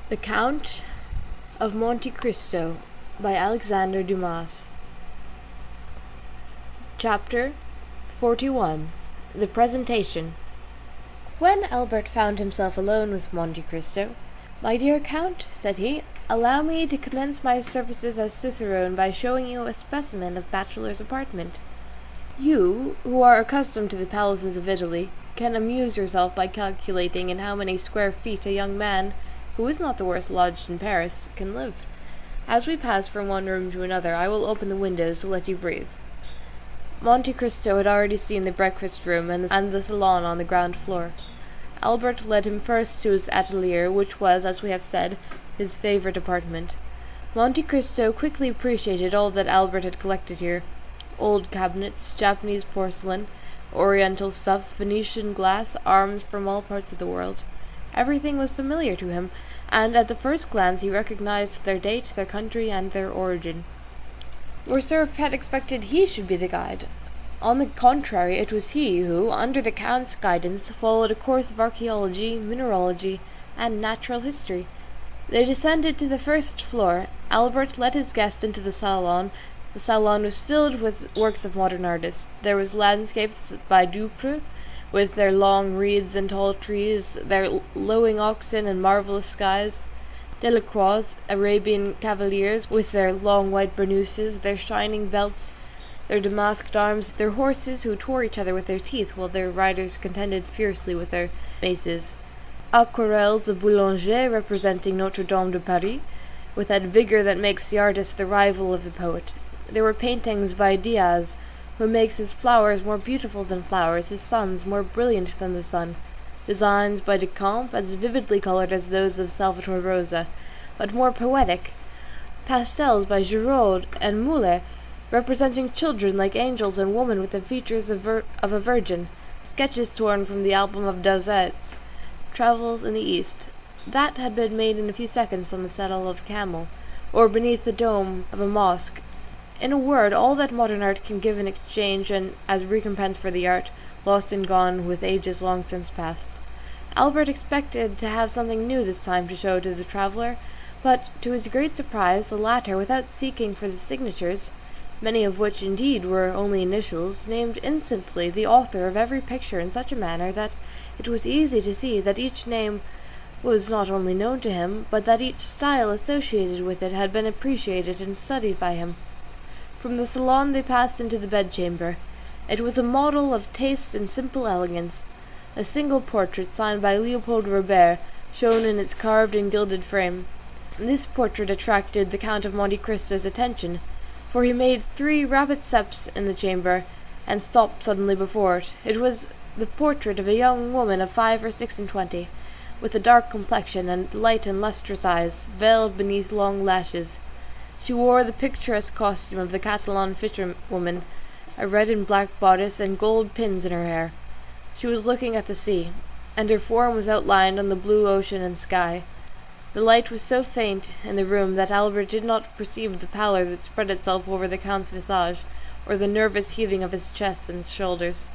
The Count of Monte Cristo by Alexandre Dumas. Chapter 41. The Presentation. When Albert found himself alone with Monte Cristo, "My dear Count," said he, "allow me to commence my services as cicerone by showing you a specimen of bachelor's apartment. You, who are accustomed to the palaces of Italy, can amuse yourself by calculating in how many square feet a young man, who is not the worst lodged in Paris, can live. As we pass from one room to another, I will open the windows to let you breathe." Monte Cristo had already seen the breakfast room and the salon on the ground floor. Albert led him first to his atelier, which was, as we have said, his favourite apartment. Monte Cristo quickly appreciated all that Albert had collected here: old cabinets, Japanese porcelain, oriental stuffs, Venetian glass, arms from all parts of the world. Everything was familiar to him, and at the first glance he recognized their date, their country, and their origin. Morcerf had expected he should be the guide. On the contrary, it was he who, under the Count's guidance, followed a course of archaeology, mineralogy, and natural history. They descended to the first floor. Albert led his guest into the salon. The salon was filled with works of modern artists. There was landscapes by Dupré, with their long reeds and tall trees, their lowing oxen and marvellous skies; Delacroix, Arabian cavaliers, with their long white burnouses, their shining belts, their damasked arms, their horses who tore each other with their teeth while their riders contended fiercely with their maces; aquarelles of Boulanger representing Notre Dame de Paris, with that vigour that makes the artist the rival of the poet. There were paintings by Diaz, who makes his flowers more beautiful than flowers, his suns more brilliant than the sun; designs by Decamps, as vividly coloured as those of Salvator Rosa, but more poetic; pastels by Giraud and Moulet, representing children like angels and women with the features of a virgin; sketches torn from the album of Dauzet's Travels in the East, that had been made in a few seconds on the saddle of a camel, or beneath the dome of a mosque. In a word, all that modern art can give in exchange and as recompense for the art, lost and gone with ages long since past. Albert expected to have something new this time to show to the traveller, but, to his great surprise, the latter, without seeking for the signatures, many of which indeed were only initials, named instantly the author of every picture in such a manner that it was easy to see that each name was not only known to him, but that each style associated with it had been appreciated and studied by him. From the salon they passed into the bedchamber. It was a model of taste and simple elegance. A single portrait, signed by Leopold Robert, shone in its carved and gilded frame. This portrait attracted the Count of Monte Cristo's attention, for he made 3 rapid steps in the chamber, and stopped suddenly before it. It was the portrait of a young woman of 5 or 26, with a dark complexion and light and lustrous eyes, veiled beneath long lashes. She wore the picturesque costume of the Catalan fisherwoman, a red and black bodice and gold pins in her hair. She was looking at the sea, and her form was outlined on the blue ocean and sky. The light was so faint in the room that Albert did not perceive the pallor that spread itself over the Count's visage, or the nervous heaving of his chest and shoulders.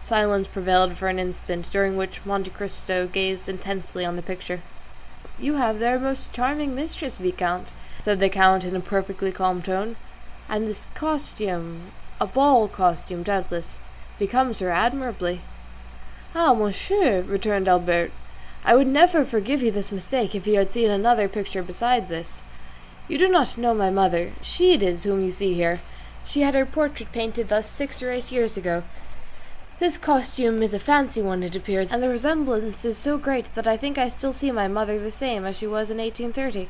Silence prevailed for an instant, during which Monte Cristo gazed intently on the picture. "You have their most charming mistress, Viscount," said the Count in a perfectly calm tone, "and this costume, a ball costume doubtless, becomes her admirably." "Ah, monsieur," returned Albert, "I would never forgive you this mistake if you had seen another picture beside this. You do not know my mother. She it is whom you see here. She had her portrait painted thus 6 or 8 years ago. This costume is a fancy one, it appears, and the resemblance is so great that I think I still see my mother the same as she was in 1830.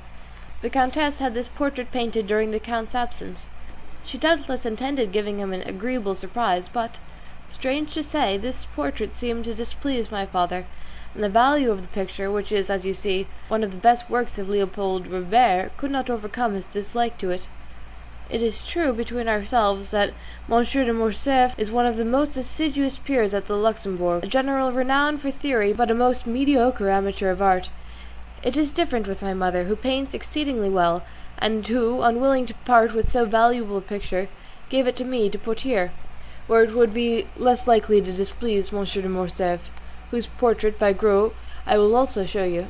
The Countess had this portrait painted during the Count's absence. She doubtless intended giving him an agreeable surprise, but, strange to say, this portrait seemed to displease my father, and the value of the picture, which is, as you see, one of the best works of Leopold Robert, could not overcome his dislike to it. It is true, between ourselves, that Monsieur de Morcerf is one of the most assiduous peers at the Luxembourg, a general renowned for theory, but a most mediocre amateur of art. It is different with my mother, who paints exceedingly well, and who, unwilling to part with so valuable a picture, gave it to me to put here, where it would be less likely to displease Monsieur de Morcerf, whose portrait by Gros I will also show you.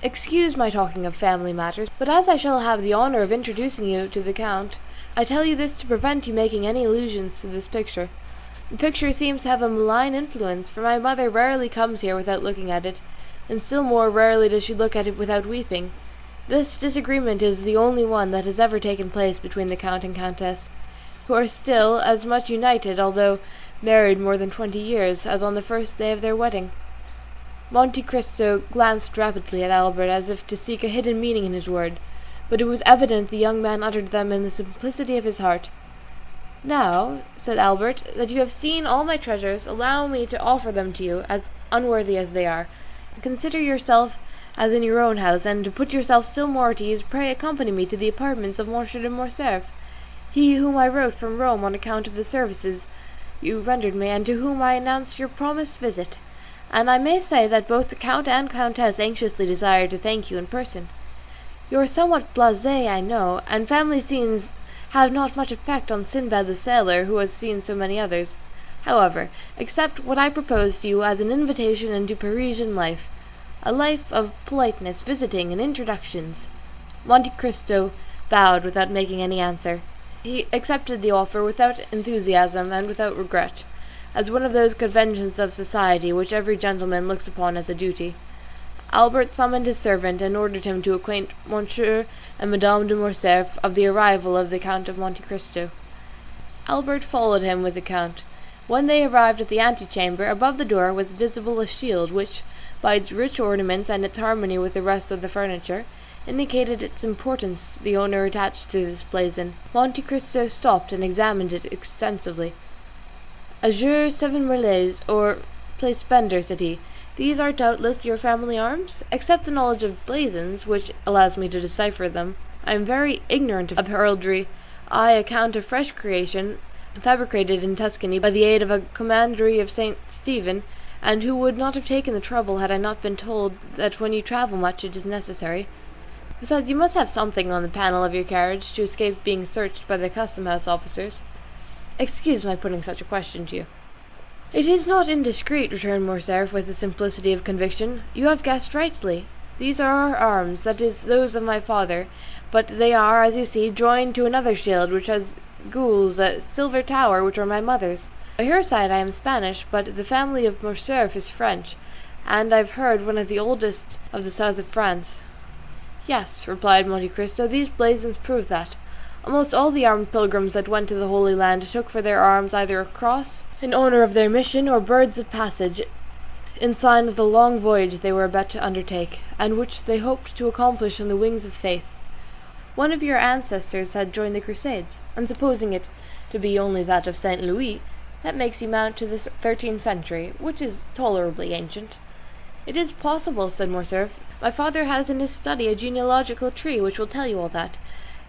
Excuse my talking of family matters, but as I shall have the honour of introducing you to the Count, I tell you this to prevent you making any allusions to this picture. The picture seems to have a malign influence, for my mother rarely comes here without looking at it, and still more rarely does she look at it without weeping. This disagreement is the only one that has ever taken place between the Count and Countess, who are still as much united, although married more than 20 years, as on the first day of their wedding. Monte Cristo glanced rapidly at Albert as if to seek a hidden meaning in his word, but it was evident the young man uttered them in the simplicity of his heart. "Now," said Albert, "that you have seen all my treasures, allow me to offer them to you, as unworthy as they are. Consider yourself as in your own house, and to put yourself still more at ease, pray accompany me to the apartments of Monsieur de Morcerf, he whom I wrote from Rome on account of the services you rendered me, and to whom I announced your promised visit. And I may say that both the Count and Countess anxiously desire to thank you in person. You are somewhat blasé, I know, and family scenes have not much effect on Sinbad the sailor, who has seen so many others. However, accept what I propose to you as an invitation into Parisian life, a life of politeness, visiting, and introductions." Monte Cristo bowed without making any answer. He accepted the offer without enthusiasm and without regret, as one of those conventions of society which every gentleman looks upon as a duty. Albert summoned his servant and ordered him to acquaint Monsieur and Madame de Morcerf of the arrival of the Count of Monte Cristo. Albert followed him with the Count. When they arrived at the antechamber, above the door was visible a shield which, by its rich ornaments and its harmony with the rest of the furniture, indicated its importance. The owner attached to this blazon. Monte Cristo stopped and examined it extensively. "Azure 7 relais, or place bender," said he. "These are doubtless your family arms? Except the knowledge of blazons, which allows me to decipher them, I am very ignorant of heraldry. I, a count of fresh creation, fabricated in Tuscany by the aid of a commandery of St. Stephen, and who would not have taken the trouble had I not been told that when you travel much it is necessary. Besides, you must have something on the panel of your carriage to escape being searched by the custom-house officers. Excuse my putting such a question to you." "It is not indiscreet," returned Morcerf with the simplicity of conviction. "You have guessed rightly. These are our arms, that is, those of my father, but they are, as you see, joined to another shield which has gules, a silver tower, which are my mother's. By her side I am Spanish, but the family of Morcerf is French, and I've heard one of the oldest of the south of France." "Yes," replied Monte Cristo, "these blazons prove that. Almost all the armed pilgrims that went to the Holy Land took for their arms either a cross, in honour of their mission, or birds of passage, in sign of the long voyage they were about to undertake, and which they hoped to accomplish on the wings of faith. One of your ancestors had joined the Crusades, and supposing it to be only that of Saint Louis, that makes you mount to the 13th century, which is tolerably ancient." "It is possible," said Morcerf. "My father has in his study a genealogical tree which will tell you all that,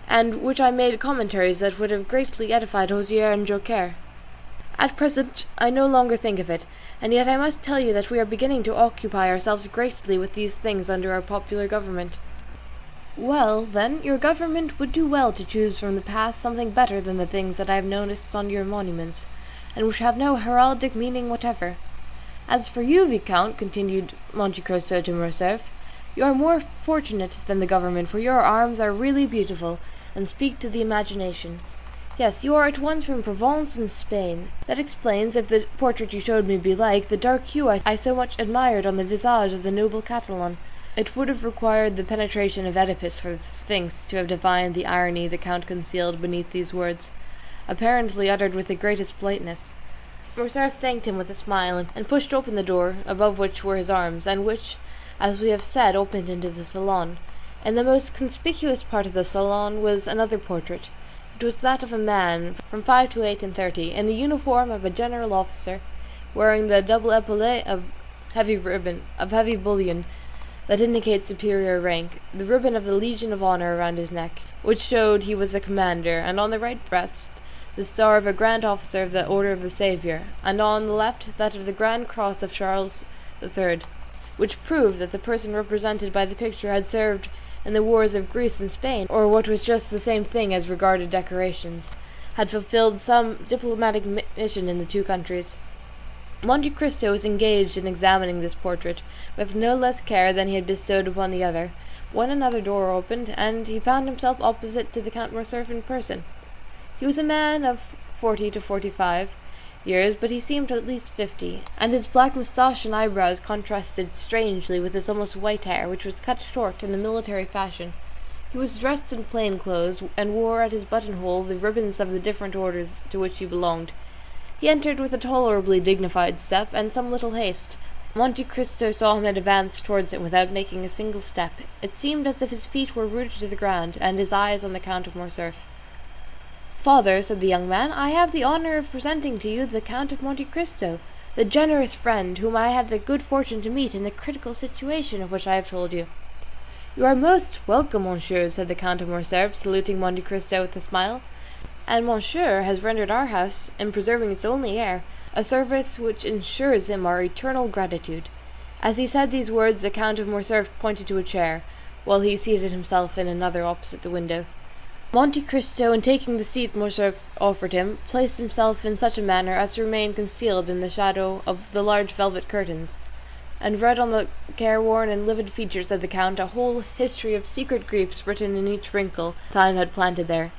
and which I made commentaries that would have greatly edified Hosier and Joker. At present I no longer think of it, and yet I must tell you that we are beginning to occupy ourselves greatly with these things under our popular government." "Well, then, your government would do well to choose from the past something better than the things that I have noticed on your monuments, and which have no heraldic meaning whatever. As for you, Viscount," continued Monte Cristo to Morcerf, "you are more fortunate than the government, for your arms are really beautiful, and speak to the imagination. Yes, you are at once from Provence and Spain. That explains, if the portrait you showed me be like, the dark hue I so much admired on the visage of the noble Catalan. It would have required the penetration of Oedipus for the Sphinx to have divined the irony the Count concealed beneath these words, apparently uttered with the greatest politeness." Morcerf thanked him with a smile, and pushed open the door, above which were his arms, and which, as we have said, opened into the salon. In the most conspicuous part of the salon was another portrait. It was that of a man, from 5 to 38, in the uniform of a general officer, wearing the double epaulet of heavy bullion that indicates superior rank, the ribbon of the Legion of Honor around his neck, which showed he was a commander, and on the right breast the star of a grand officer of the Order of the Saviour, and on the left that of the Grand Cross of Charles III, which proved that the person represented by the picture had served in the wars of Greece and Spain, or what was just the same thing as regarded decorations, had fulfilled some diplomatic mission in the two countries. Monte Cristo was engaged in examining this portrait, with no less care than he had bestowed upon the other, when another door opened, and he found himself opposite to the Count Morcerf in person. He was a man of 40 to 45 years, but he seemed at least 50, and his black moustache and eyebrows contrasted strangely with his almost white hair, which was cut short in the military fashion. He was dressed in plain clothes, and wore at his buttonhole the ribbons of the different orders to which he belonged. He entered with a tolerably dignified step, and some little haste. Monte Cristo saw him advance towards him without making a single step. It seemed as if his feet were rooted to the ground, and his eyes on the Count of Morcerf. "Father," said the young man, "I have the honour of presenting to you the Count of Monte Cristo, the generous friend whom I had the good fortune to meet in the critical situation of which I have told you." "You are most welcome, monsieur," said the Count of Morcerf, saluting Monte Cristo with a smile, "and monsieur has rendered our house, in preserving its only heir, a service which ensures him our eternal gratitude." As he said these words, the Count of Morcerf pointed to a chair, while he seated himself in another opposite the window. Monte Cristo, in taking the seat Morcerf offered him, placed himself in such a manner as to remain concealed in the shadow of the large velvet curtains, and read on the careworn and livid features of the Count a whole history of secret griefs written in each wrinkle time had planted there.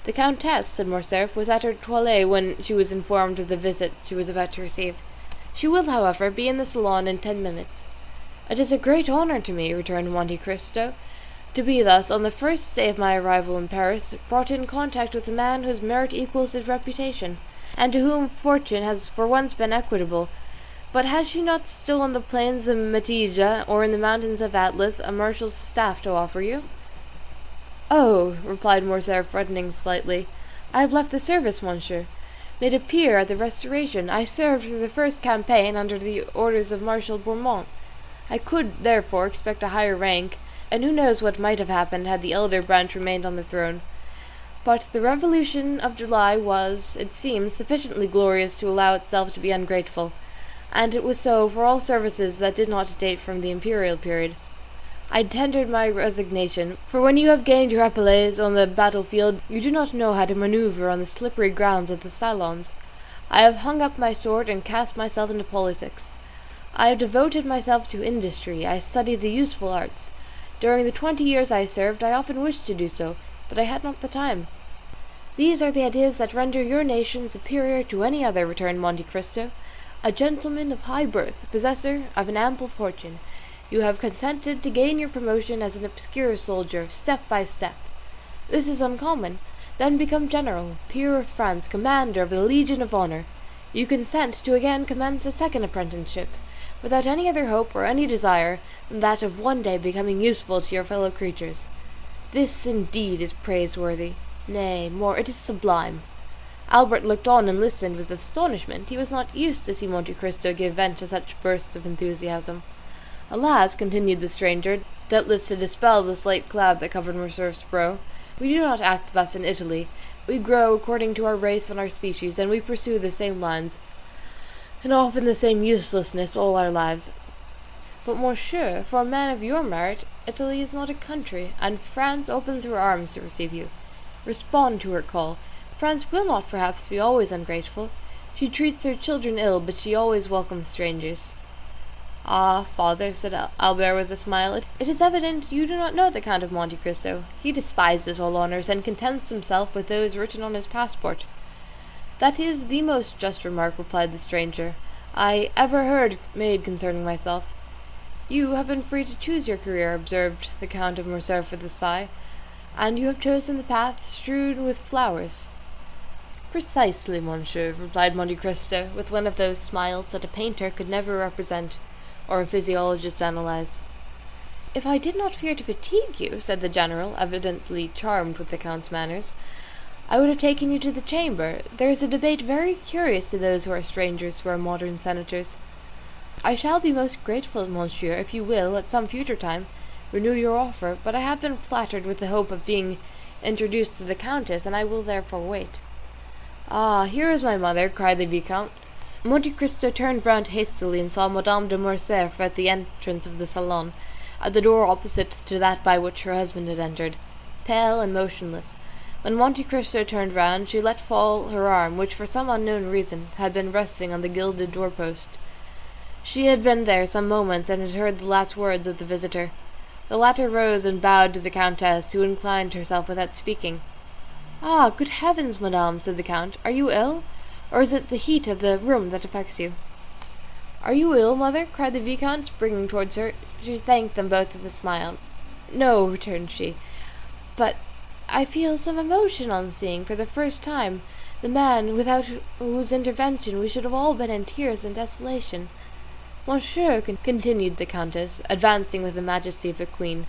"The Countess," said Morcerf, "was at her toilette when she was informed of the visit she was about to receive. She will, however, be in the salon in 10 minutes." "It is a great honour to me," returned Monte Cristo, "to be thus, on the first day of my arrival in Paris, brought in contact with a man whose merit equals his reputation, and to whom fortune has for once been equitable. But has she not still on the plains of Metidja, or in the mountains of Atlas, a marshal's staff to offer you?" "Oh," replied Morcerf, reddening slightly, "I have left the service, monsieur. Made a peer at the Restoration, I served through the first campaign under the orders of Marshal Bourmont. I could, therefore, expect a higher rank, and who knows what might have happened had the elder branch remained on the throne. But the Revolution of July was, it seems, sufficiently glorious to allow itself to be ungrateful, and it was so for all services that did not date from the imperial period. I tendered my resignation, for when you have gained your epaulettes on the battlefield, you do not know how to manoeuvre on the slippery grounds of the salons. I have hung up my sword and cast myself into politics. I have devoted myself to industry. I studied the useful arts. During the 20 years I served, I often wished to do so, but I had not the time." "These are the ideas that render your nation superior to any other," returned Monte Cristo. "A gentleman of high birth, possessor of an ample fortune, you have consented to gain your promotion as an obscure soldier, step by step. This is uncommon. Then become general, peer of France, commander of the Legion of Honour. You consent to again commence a second apprenticeship, without any other hope or any desire than that of one day becoming useful to your fellow creatures. This indeed is praiseworthy. Nay, more, it is sublime." Albert looked on and listened with astonishment. He was not used to see Monte Cristo give vent to such bursts of enthusiasm. "Alas," continued the stranger, doubtless to dispel the slight cloud that covered Morcerf's brow, "we do not act thus in Italy. We grow according to our race and our species, and we pursue the same lines, and often the same uselessness all our lives." "But, monsieur, for a man of your merit, Italy is not a country, and France opens her arms to receive you. Respond to her call. France will not perhaps be always ungrateful. She treats her children ill, but she always welcomes strangers." "Ah, father," said Albert with a smile, "it is evident you do not know the Count of Monte Cristo. He despises all honours, and contents himself with those written on his passport." "That is the most just remark," replied the stranger, "I ever heard made concerning myself." "You have been free to choose your career," observed the Count of Morcerf with a sigh, "and you have chosen the path strewn with flowers." "Precisely, monsieur," replied Monte Cristo, with one of those smiles that a painter could never represent, or a physiologist analyze. "If I did not fear to fatigue you," said the general, evidently charmed with the Count's manners, "I would have taken you to the chamber. There is a debate very curious to those who are strangers to our modern senators." "I shall be most grateful, monsieur, if you will, at some future time, renew your offer, but I have been flattered with the hope of being introduced to the Countess, and I will therefore wait." "Ah, here is my mother," cried the Viscount. Monte Cristo turned round hastily and saw Madame de Morcerf at the entrance of the salon, at the door opposite to that by which her husband had entered, pale and motionless, When Monte Cristo turned round, she let fall her arm, which for some unknown reason had been resting on the gilded doorpost. She had been there some moments and had heard the last words of the visitor. The latter rose and bowed to the Countess, who inclined herself without speaking. "Ah, good heavens, madame," said the Count, "are you ill? Or is it the heat of the room that affects you?" "Are you ill, mother?" cried the Viscount, springing towards her. She thanked them both with a smile. "No," returned she, "but I feel some emotion on seeing, for the first time, the man without whose intervention we should have all been in tears and desolation. Monsieur," continued the Countess, advancing with the majesty of a queen,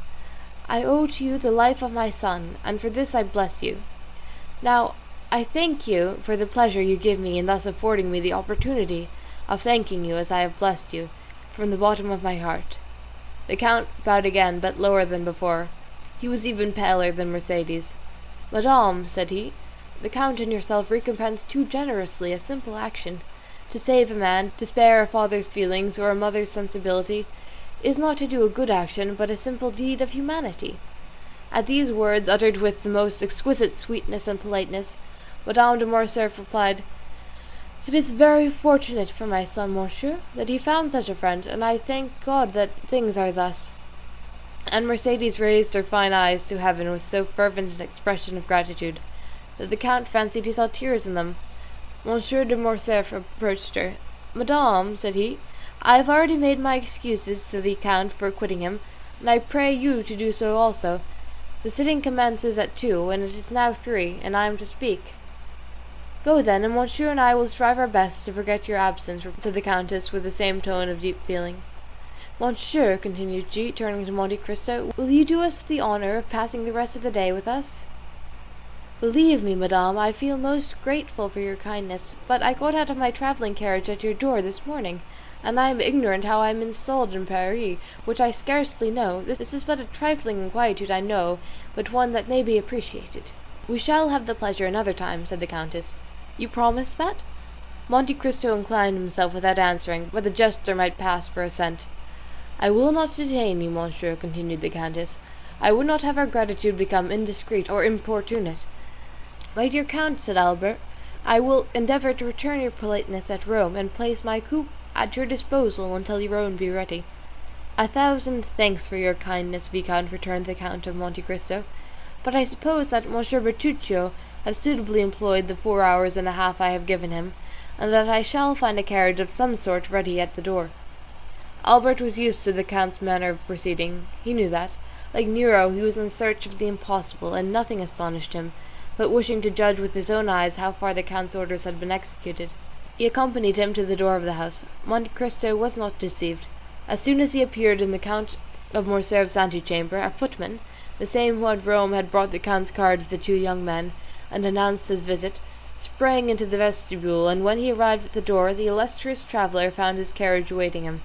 "I owe to you the life of my son, and for this I bless you. Now, I thank you for the pleasure you give me in thus affording me the opportunity of thanking you as I have blessed you, from the bottom of my heart." The Count bowed again, but lower than before. He was even paler than Mercedes. "Madame," said he, "the Count and yourself recompense too generously a simple action. To save a man, to spare a father's feelings or a mother's sensibility, is not to do a good action, but a simple deed of humanity." At these words, uttered with the most exquisite sweetness and politeness, Madame de Morcerf replied, "It is very fortunate for my son, monsieur, that he found such a friend, and I thank God that things are thus." And Mercedes raised her fine eyes to heaven with so fervent an expression of gratitude, that the Count fancied he saw tears in them. Monsieur de Morcerf approached her. "Madame," said he, "I have already made my excuses to the Count for quitting him, and I pray you to do so also. The sitting commences at 2, and it is now 3, and I am to speak." "Go then, and monsieur and I will strive our best to forget your absence," said the Countess with the same tone of deep feeling. "Monsieur," continued she, turning to Monte Cristo, "will you do us the honour of passing the rest of the day with us?" "Believe me, madame, I feel most grateful for your kindness, but I got out of my travelling carriage at your door this morning, and I am ignorant how I am installed in Paris, which I scarcely know. This is but a trifling inquietude, I know, but one that may be appreciated." "We shall have the pleasure another time," said the Countess. "You promise that?" Monte Cristo inclined himself without answering, but the gesture might pass for assent. "I will not detain you, monsieur," continued the Countess. "I would not have our gratitude become indiscreet or importunate." "My dear Count," said Albert, "I will endeavour to return your politeness at Rome, and place my coupe at your disposal until your own be ready." "A thousand thanks for your kindness, Viscount," returned the Count of Monte Cristo, "but I suppose that Monsieur Bertuccio has suitably employed the 4 hours and a half I have given him, and that I shall find a carriage of some sort ready at the door." Albert was used to the Count's manner of proceeding. He knew that, like Nero, he was in search of the impossible, and nothing astonished him, but wishing to judge with his own eyes how far the Count's orders had been executed. He accompanied him to the door of the house. Monte Cristo was not deceived. As soon as he appeared in the Count of Morcerf's antechamber, a footman, the same who at Rome had brought the Count's card to the 2 young men, and announced his visit, sprang into the vestibule, and when he arrived at the door, the illustrious traveller found his carriage awaiting him.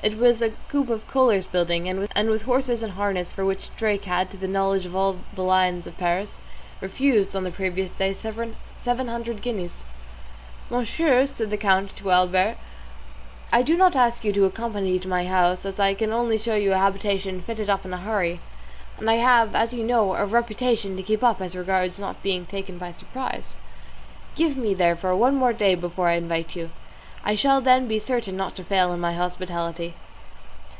It was a coupe of Kohler's building, and with horses and harness for which Drake had, to the knowledge of all the lions of Paris, refused on the previous day 700 guineas. "Monsieur," said the Count to Albert, "I do not ask you to accompany me to my house, as I can only show you a habitation fitted up in a hurry, and I have, as you know, a reputation to keep up as regards not being taken by surprise. Give me, therefore, 1 more day before I invite you. I shall then be certain not to fail in my hospitality."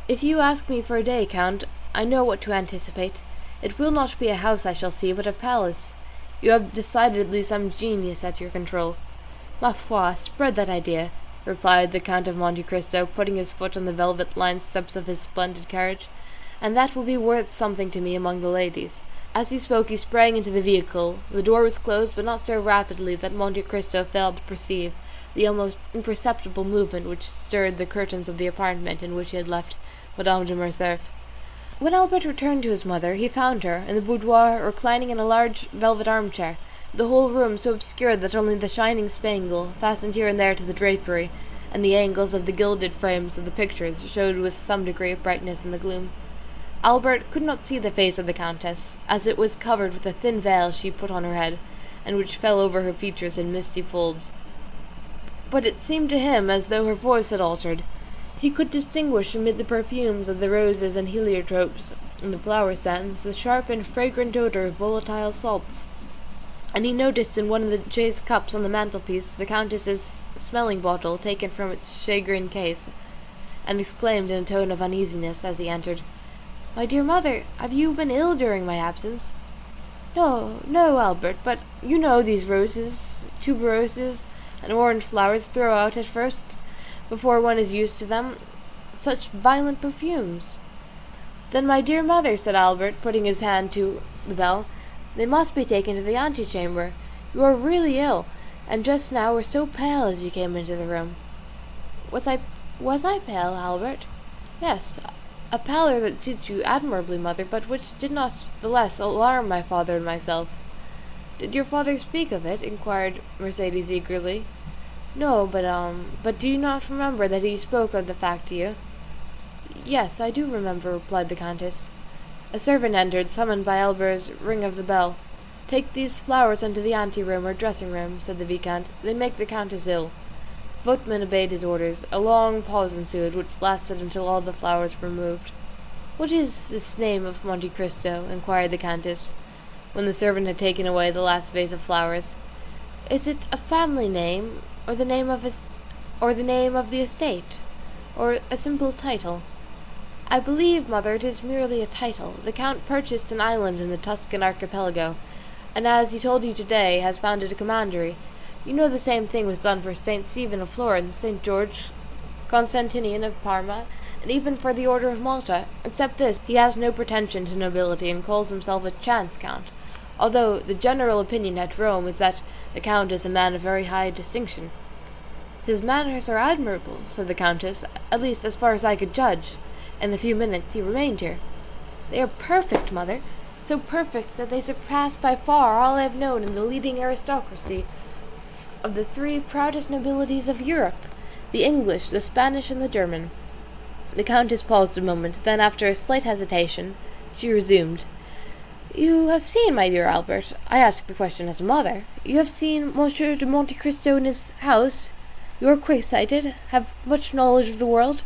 "If you ask me for a day, Count, I know what to anticipate. It will not be a house I shall see, but a palace. You have decidedly some genius at your control." "Ma foi, spread that idea," replied the Count of Monte Cristo, putting his foot on the velvet-lined steps of his splendid carriage, "and that will be worth something to me among the ladies." As he spoke he sprang into the vehicle. The door was closed, but not so rapidly that Monte Cristo failed to perceive the almost imperceptible movement which stirred the curtains of the apartment in which he had left Madame de Morcerf. When Albert returned to his mother, he found her in the boudoir reclining in a large velvet armchair, the whole room so obscured that only the shining spangle, fastened here and there to the drapery, and the angles of the gilded frames of the pictures showed with some degree of brightness in the gloom. Albert could not see the face of the Countess, as it was covered with a thin veil she put on her head, and which fell over her features in misty folds. But it seemed to him as though her voice had altered. He could distinguish amid the perfumes of the roses and heliotropes and the flower scents the sharp and fragrant odour of volatile salts. and he noticed in one of the chased cups on the mantelpiece the Countess's smelling bottle taken from its shagreen case, and exclaimed in a tone of uneasiness as he entered, "My dear mother, have you been ill during my absence?" "No, no, Albert, but you know these roses, tuberoses, and orange flowers throw out at first, before one is used to them, such violent perfumes." "Then, my dear mother," said Albert, putting his hand to the bell, "they must be taken to the antechamber. You are really ill, and just now were so pale as you came into the room." Was I pale, Albert?" "Yes, a pallor that suits you admirably, mother, but which did not the less alarm my father and myself." "Did your father speak of it?" inquired Mercedes eagerly. "No, but do you not remember that he spoke of the fact to you?" "Yes, I do remember," replied the Countess. A servant entered, summoned by Albert's ring of the bell. "Take these flowers into the ante-room or dressing-room," said the Viscount. "They make the Countess ill." The footman obeyed his orders. A long pause ensued, which lasted until all the flowers were removed. "What is this name of Monte Cristo?" inquired the Countess, when the servant had taken away the last vase of flowers. "Is it a family name, or the name of the estate, or a simple title?" "I believe, mother, it is merely a title. The Count purchased an island in the Tuscan archipelago, and as he told you today, has founded a commandery. You know the same thing was done for Saint Stephen of Florence, Saint George Constantinian of Parma, and even for the Order of Malta. Except this, he has no pretension to nobility, and calls himself a chance count, although the general opinion at Rome is that the Count is a man of very high distinction." "His manners are admirable," said the Countess, "at least as far as I could judge, in the few minutes he remained here." "They are perfect, mother, so perfect that they surpass by far all I have known in the leading aristocracy of the three proudest nobilities of Europe, the English, the Spanish, and the German." The Countess paused a moment, then, after a slight hesitation, she resumed, "You have seen, my dear Albert, I ask the question as a mother, you have seen Monsieur de Monte Cristo in his house? You are quick-sighted, have much knowledge of the world,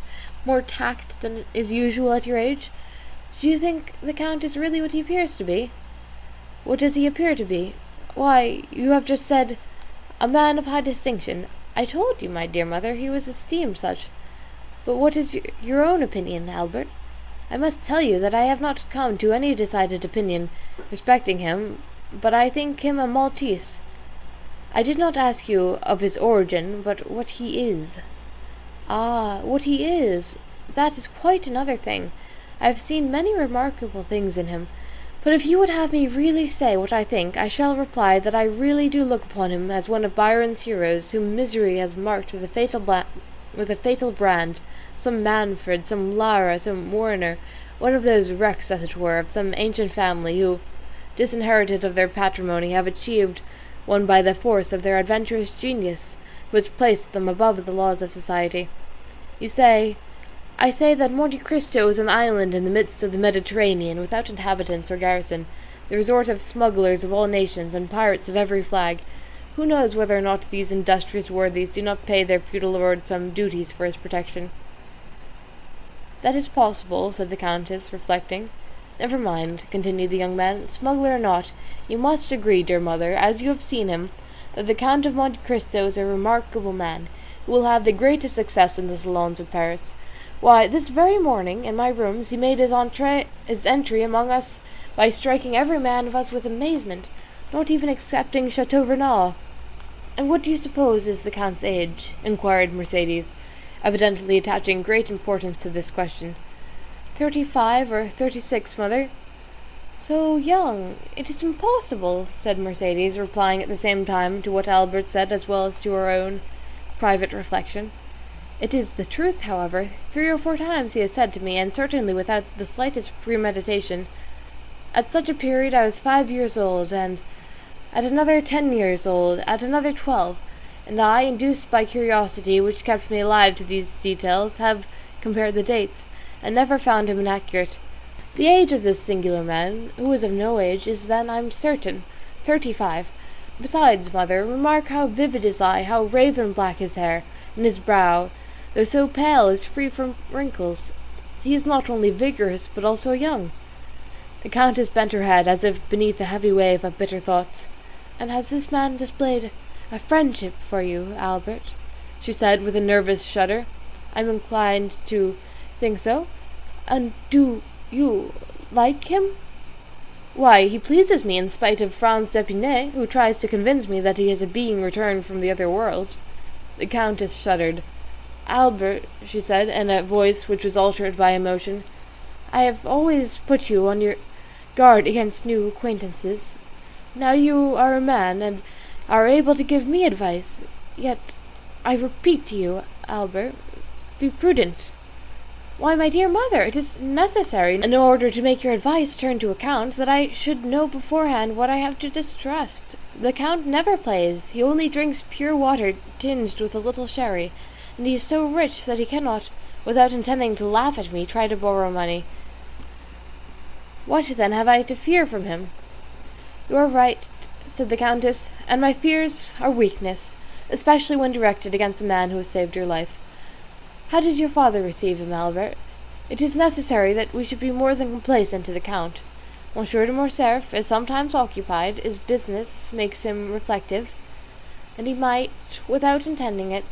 more tact than is usual at your age. Do you think the Count is really what he appears to be?" "What does he appear to be?" "Why, you have just said, a man of high distinction. I told you, my dear mother, he was esteemed such. But what is your own opinion, Albert? I must tell you that I have not come to any decided opinion respecting him, but I think him a Maltese. I did not ask you of his origin, but what he is." "Ah, what he is! That is quite another thing. I have seen many remarkable things in him, but if you would have me really say what I think, I shall reply that I really do look upon him as one of Byron's heroes, whom misery has marked with a fatal brand, some Manfred, some Lara, some Warner, one of those wrecks, as it were, of some ancient family, who, disinherited of their patrimony, have achieved one by the force of their adventurous genius, who has placed them above the laws of society. I say that Monte Cristo is an island in the midst of the Mediterranean, without inhabitants or garrison, the resort of smugglers of all nations and pirates of every flag. Who knows whether or not these industrious worthies do not pay their feudal lord some duties for his protection?" "That is possible," said the Countess, reflecting. "Never mind," continued the young man. "Smuggler or not, you must agree, dear mother, as you have seen him, that the Count of Monte Cristo is a remarkable man, who will have the greatest success in the salons of Paris. Why, this very morning, in my rooms, he made his entry among us by striking every man of us with amazement, not even excepting Chateau Renaud." "And what do you suppose is the Count's age?" inquired Mercedes, evidently attaching great importance to this question. 35 or 36, mother." "So young! It is impossible," said Mercedes, replying at the same time to what Albert said as well as to her own private reflection. "It is the truth, however. 3 or 4 times he has said to me, and certainly without the slightest premeditation, 'At such a period I was 5 years old, and at another 10 years old, at another 12, and I, induced by curiosity, which kept me alive to these details, have compared the dates, and never found him inaccurate. The age of this singular man, who is of no age, is then, I am certain, 35. Besides, mother, remark how vivid his eye, how raven-black his hair, and his brow, though so pale, is free from wrinkles. He is not only vigorous, but also young." The Countess bent her head, as if beneath a heavy wave of bitter thoughts. And has this man displayed a friendship for you, Albert?" she said with a nervous shudder. "I'm inclined to think so. And do you like him?" "Why, he pleases me in spite of Franz d'Épinay, who tries to convince me that he is a being returned from the other world." The Countess shuddered. "Albert," she said, in a voice which was altered by emotion, "I have always put you on your guard against new acquaintances. Now you are a man, and are able to give me advice. Yet I repeat to you, Albert, be prudent." "Why, my dear mother, it is necessary, in order to make your advice turn to account, that I should know beforehand what I have to distrust. The Count never plays. He only drinks pure water tinged with a little sherry, and he is so rich that he cannot, without intending to laugh at me, try to borrow money. What then have I to fear from him?" "You are right," said the Countess, "and my fears are weakness, especially when directed against a man who has saved your life. How did your father receive him, Albert? It is necessary that we should be more than complaisant to the Count. Monsieur de Morcerf is sometimes occupied, his business makes him reflective, and he might, without intending it—"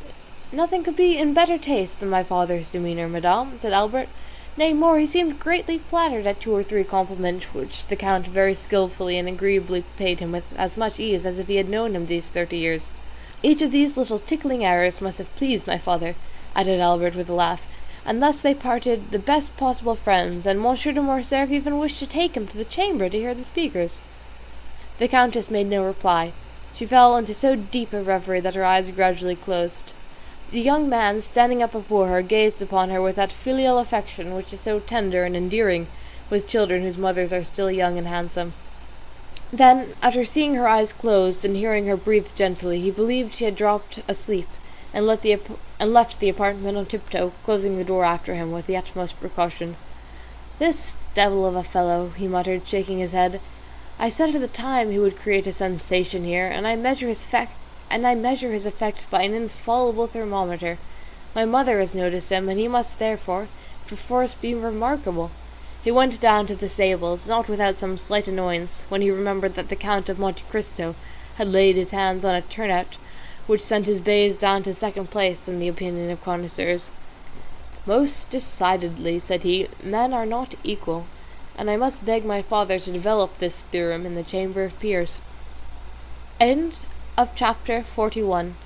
"Nothing could be in better taste than my father's demeanour, madame," said Albert. "Nay, more, he seemed greatly flattered at 2 or 3 compliments which the Count very skilfully and agreeably paid him with as much ease as if he had known him these 30 years. Each of these little tickling errors must have pleased my father," added Albert with a laugh, "and thus they parted the best possible friends, and Monsieur de Morcerf even wished to take him to the chamber to hear the speakers." The Countess made no reply. She fell into so deep a reverie that her eyes gradually closed. The young man, standing up before her, gazed upon her with that filial affection which is so tender and endearing with children whose mothers are still young and handsome. Then, after seeing her eyes closed and hearing her breathe gently, he believed she had dropped asleep, and left the apartment on tiptoe, closing the door after him with the utmost precaution. "This devil of a fellow," he muttered, shaking his head. "I said at the time he would create a sensation here, and I measure his effect by an infallible thermometer. My mother has noticed him, and he must therefore perforce be remarkable." He went down to the stables, not without some slight annoyance, when he remembered that the Count of Monte Cristo had laid his hands on a turnout which sent his bays down to 2nd place in the opinion of connoisseurs. "Most decidedly," said he, "men are not equal, and I must beg my father to develop this theorem in the Chamber of Peers." Chapter 41